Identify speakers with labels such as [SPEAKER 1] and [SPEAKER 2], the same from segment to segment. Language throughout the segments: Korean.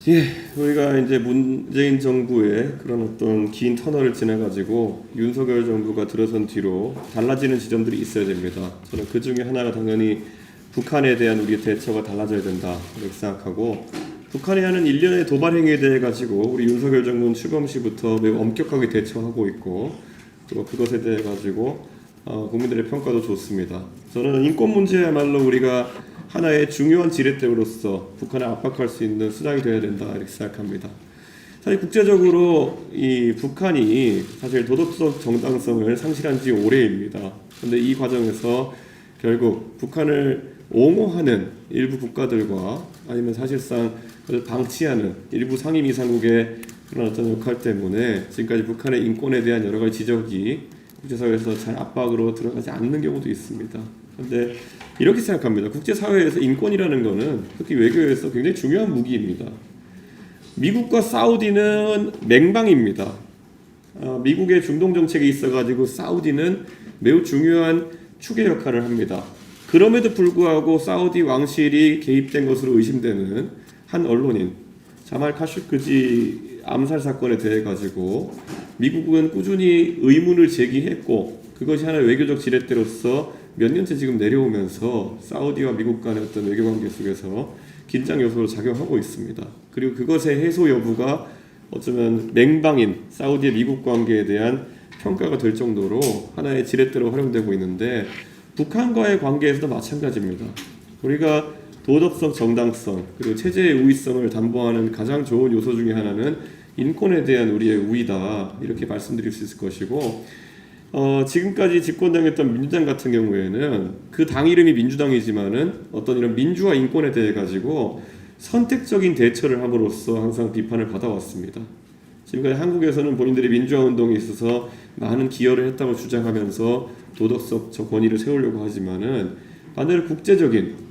[SPEAKER 1] 예, 우리가 이제 문재인 정부의 그런 어떤 긴 터널을 지나가지고 윤석열 정부가 들어선 뒤로 달라지는 지점들이 있어야 됩니다. 저는 그 중에 하나가 당연히 북한에 대한 우리의 대처가 달라져야 된다 이렇게 생각하고, 북한이 하는 일련의 도발 행위에 대해 가지고 우리 윤석열 정부는 출범 시부터 매우 엄격하게 대처하고 있고, 또 그것에 대해 가지고 국민들의 평가도 좋습니다. 저는 인권 문제야말로 우리가 하나의 중요한 지렛대로서 북한을 압박할 수 있는 수단이 되어야 된다 이렇게 생각합니다. 사실 국제적으로 이 북한이 사실 도덕적 정당성을 상실한 지 오래입니다. 그런데 이 과정에서 결국 북한을 옹호하는 일부 국가들과 아니면 사실상 그걸 방치하는 일부 상임 이상국의 그런 어떤 역할 때문에 지금까지 북한의 인권에 대한 여러 가지 지적이 국제사회에서 잘 압박으로 들어가지 않는 경우도 있습니다. 그런데 이렇게 생각합니다. 국제사회에서 인권이라는 것은 특히 외교에서 굉장히 중요한 무기입니다. 미국과 사우디는 맹방입니다. 미국의 중동 정책이 있어가지고 사우디는 매우 중요한 축의 역할을 합니다. 그럼에도 불구하고 사우디 왕실이 개입된 것으로 의심되는 한 언론인 자말 카쇼크지 암살 사건에 대해 가지고 미국은 꾸준히 의문을 제기했고, 그것이 하나의 외교적 지렛대로서 몇 년째 지금 내려오면서 사우디와 미국 간의 어떤 외교 관계 속에서 긴장 요소로 작용하고 있습니다. 그리고 그것의 해소 여부가 어쩌면 맹방인 사우디의 미국 관계에 대한 평가가 될 정도로 하나의 지렛대로 활용되고 있는데, 북한과의 관계에서도 마찬가지입니다. 우리가 도덕성, 정당성, 그리고 체제의 우위성을 담보하는 가장 좋은 요소 중에 하나는 인권에 대한 우리의 우위다 이렇게 말씀드릴 수 있을 것이고, 지금까지 집권당했던 민주당 같은 경우에는 그 당 이름이 민주당이지만은 어떤 이런 민주화 인권에 대해 가지고 선택적인 대처를 함으로써 항상 비판을 받아왔습니다. 지금까지 한국에서는 본인들이 민주화 운동에 있어서 많은 기여를 했다고 주장하면서 도덕적 권위를 세우려고 하지만은 반대로 국제적인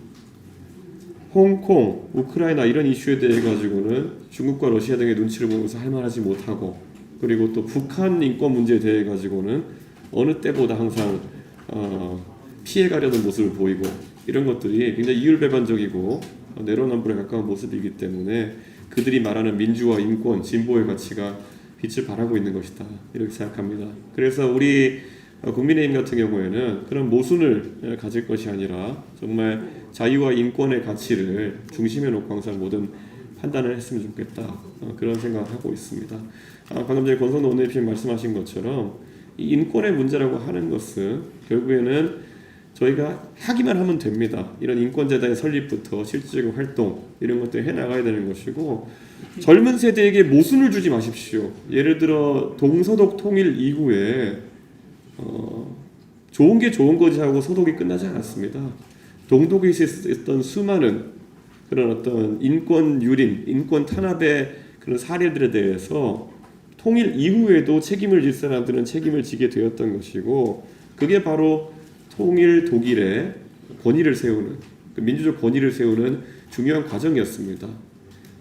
[SPEAKER 1] 홍콩, 우크라이나 이런 이슈에 대해 가지고는 중국과 러시아 등의 눈치를 보면서 할 말하지 못하고, 그리고 또 북한 인권 문제에 대해 가지고는 어느 때보다 항상 피해가려는 모습을 보이고, 이런 것들이 굉장히 이율배반적이고 내로남불에 가까운 모습이기 때문에 그들이 말하는 민주화, 인권, 진보의 가치가 빛을 발하고 있는 것이다 이렇게 생각합니다. 그래서 우리 국민의힘 같은 경우에는 그런 모순을 가질 것이 아니라 정말 자유와 인권의 가치를 중심에 놓고 항상 모든 판단을 했으면 좋겠다 그런 생각을 하고 있습니다. 방금 전에 권성동 원내대표님 말씀하신 것처럼 이 인권의 문제라고 하는 것은 결국에는 저희가 하기만 하면 됩니다. 이런 인권재단의 설립부터 실질적 활동 이런 것들 해나가야 되는 것이고, 젊은 세대에게 모순을 주지 마십시오. 예를 들어 동서독 통일 이후에 좋은 게 좋은 거지 하고 소독이 끝나지 않았습니다. 동독에 있었던 수많은 그런 어떤 인권 유린, 인권 탄압의 그런 사례들에 대해서 통일 이후에도 책임을 질 사람들은 책임을 지게 되었던 것이고, 그게 바로 통일 독일의 권위를 세우는, 민주적 권위를 세우는 중요한 과정이었습니다.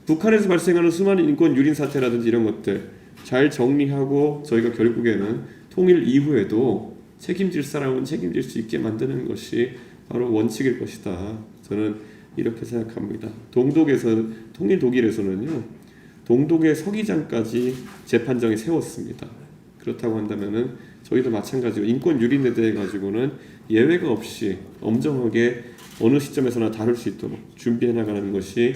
[SPEAKER 1] 북한에서 발생하는 수많은 인권 유린 사태라든지 이런 것들 잘 정리하고 저희가 결국에는 통일 이후에도 책임질 사람은 책임질 수 있게 만드는 것이 바로 원칙일 것이다. 저는 이렇게 생각합니다. 통일 독일에서는요, 동독의 서기장까지 재판정에 세웠습니다. 그렇다고 한다면은 저희도 마찬가지로 인권 유린에 대해 가지고는 예외가 없이 엄정하게 어느 시점에서나 다룰 수 있도록 준비해 나가는 것이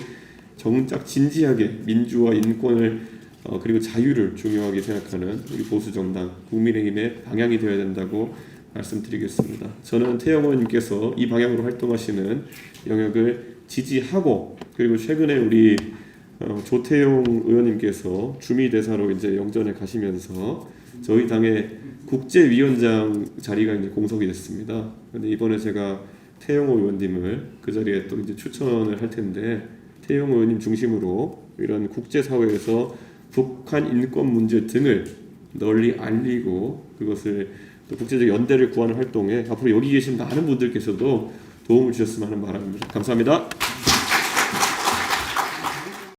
[SPEAKER 1] 정작 진지하게 민주와 인권을 그리고 자유를 중요하게 생각하는 우리 보수 정당 국민의힘의 방향이 되어야 된다고 말씀드리겠습니다. 저는 태영 의원님께서 이 방향으로 활동하시는 영역을 지지하고, 그리고 최근에 우리 조태용 의원님께서 주미대사로 이제 영전에 가시면서 저희 당의 국제위원장 자리가 이제 공석이 됐습니다. 그런데 이번에 제가 태영 의원님을 그 자리에 또 이제 추천을 할 텐데, 태영 의원님 중심으로 이런 국제사회에서 북한 인권 문제 등을 널리 알리고 그것을 또 국제적 연대를 구하는 활동에 앞으로 여기 계신 많은 분들께서도 도움을 주셨으면 하는 바람입니다. 감사합니다.